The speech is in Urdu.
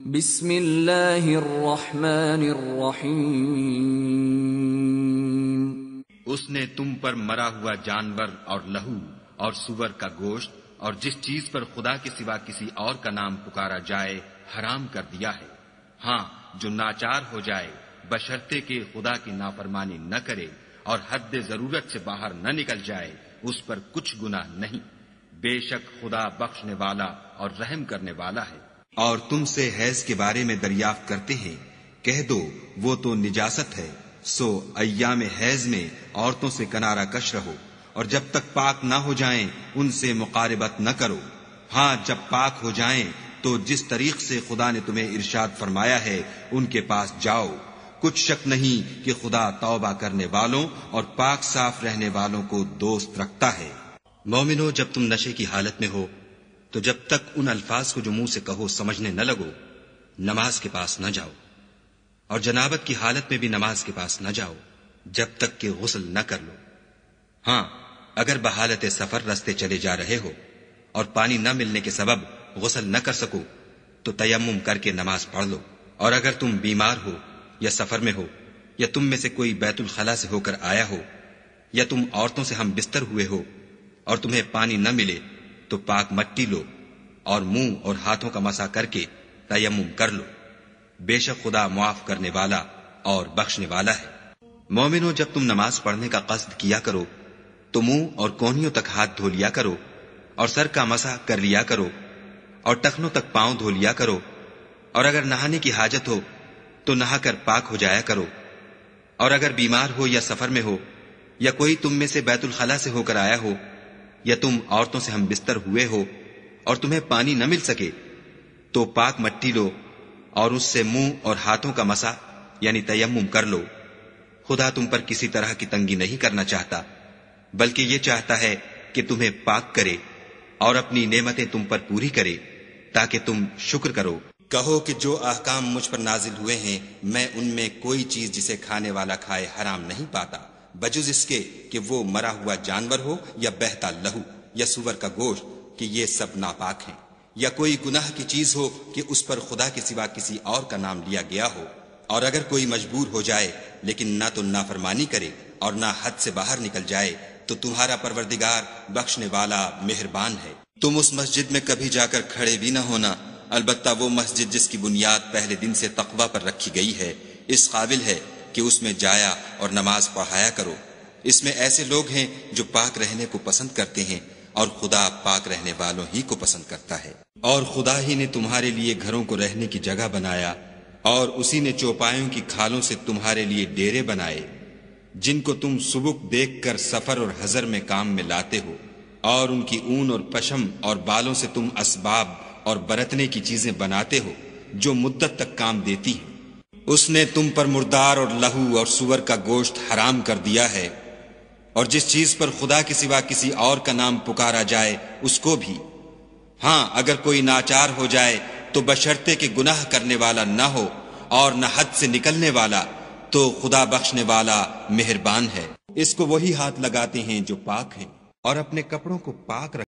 بسم اللہ الرحمن الرحیم۔ اس نے تم پر مرا ہوا جانور اور لہو اور سور کا گوشت اور جس چیز پر خدا کے سوا کسی اور کا نام پکارا جائے حرام کر دیا ہے۔ ہاں، جو ناچار ہو جائے بشرطے کہ خدا کی نافرمانی نہ کرے اور حد ضرورت سے باہر نہ نکل جائے، اس پر کچھ گناہ نہیں۔ بے شک خدا بخشنے والا اور رحم کرنے والا ہے۔ اور تم سے حیض کے بارے میں دریافت کرتے ہیں، کہہ دو وہ تو نجاست ہے، سو ایام حیض میں عورتوں سے کنارہ کش رہو، اور جب تک پاک نہ ہو جائیں ان سے مقاربت نہ کرو۔ ہاں، جب پاک ہو جائیں تو جس طریق سے خدا نے تمہیں ارشاد فرمایا ہے ان کے پاس جاؤ۔ کچھ شک نہیں کہ خدا توبہ کرنے والوں اور پاک صاف رہنے والوں کو دوست رکھتا ہے۔ مومنو، جب تم نشے کی حالت میں ہو تو جب تک ان الفاظ کو جو منہ سے کہو سمجھنے نہ لگو نماز کے پاس نہ جاؤ، اور جنابت کی حالت میں بھی نماز کے پاس نہ جاؤ جب تک کہ غسل نہ کر لو۔ ہاں، اگر بحالت سفر رستے چلے جا رہے ہو اور پانی نہ ملنے کے سبب غسل نہ کر سکو تو تیمم کر کے نماز پڑھ لو۔ اور اگر تم بیمار ہو یا سفر میں ہو یا تم میں سے کوئی بیت الخلا سے ہو کر آیا ہو یا تم عورتوں سے ہم بستر ہوئے ہو اور تمہیں پانی نہ ملے تو پاک مٹی لو اور منہ اور ہاتھوں کا مسح کر کے تیمم کر لو۔ بے شک خدا معاف کرنے والا اور بخشنے والا ہے۔ مومنو، جب تم نماز پڑھنے کا قصد کیا کرو تو منہ اور کونیوں تک ہاتھ دھو لیا کرو اور سر کا مسح کر لیا کرو اور ٹخنوں تک پاؤں دھو لیا کرو، اور اگر نہانے کی حاجت ہو تو نہا کر پاک ہو جایا کرو۔ اور اگر بیمار ہو یا سفر میں ہو یا کوئی تم میں سے بیت الخلا سے ہو کر آیا ہو یا تم عورتوں سے ہم بستر ہوئے ہو اور تمہیں پانی نہ مل سکے تو پاک مٹی لو اور اس سے منہ اور ہاتھوں کا مسح یعنی تیمم کر لو۔ خدا تم پر کسی طرح کی تنگی نہیں کرنا چاہتا، بلکہ یہ چاہتا ہے کہ تمہیں پاک کرے اور اپنی نعمتیں تم پر پوری کرے تاکہ تم شکر کرو۔ کہو کہ جو احکام مجھ پر نازل ہوئے ہیں میں ان میں کوئی چیز جسے کھانے والا کھائے حرام نہیں پاتا، بجز اس کے کہ وہ مرا ہوا جانور ہو یا بہتا لہو یا سور کا گوشت، کہ یہ سب ناپاک ہیں، یا کوئی گناہ کی چیز ہو کہ اس پر خدا کے سوا کسی اور کا نام لیا گیا ہو۔ اور اگر کوئی مجبور ہو جائے لیکن نہ تو نافرمانی کرے اور نہ حد سے باہر نکل جائے تو تمہارا پروردگار بخشنے والا مہربان ہے۔ تم اس مسجد میں کبھی جا کر کھڑے بھی نہ ہونا، البتہ وہ مسجد جس کی بنیاد پہلے دن سے تقوی پر رکھی گئی ہے اس قابل ہے کہ اس میں جایا اور نماز پڑھایا کرو۔ اس میں ایسے لوگ ہیں جو پاک رہنے کو پسند کرتے ہیں اور خدا پاک رہنے والوں ہی کو پسند کرتا ہے۔ اور خدا ہی نے تمہارے لیے گھروں کو رہنے کی جگہ بنایا، اور اسی نے چوپایوں کی کھالوں سے تمہارے لیے ڈیرے بنائے جن کو تم سبک دیکھ کر سفر اور حضر میں کام میں لاتے ہو، اور ان کی اون اور پشم اور بالوں سے تم اسباب اور برتنے کی چیزیں بناتے ہو جو مدت تک کام دیتی ہیں۔ اس نے تم پر مردار اور لہو اور سور کا گوشت حرام کر دیا ہے، اور جس چیز پر خدا کے سوا کسی اور کا نام پکارا جائے اس کو بھی۔ ہاں، اگر کوئی ناچار ہو جائے تو بشرطے کہ گناہ کرنے والا نہ ہو اور نہ حد سے نکلنے والا، تو خدا بخشنے والا مہربان ہے۔ اس کو وہی ہاتھ لگاتے ہیں جو پاک ہیں، اور اپنے کپڑوں کو پاک رکھتے ہیں۔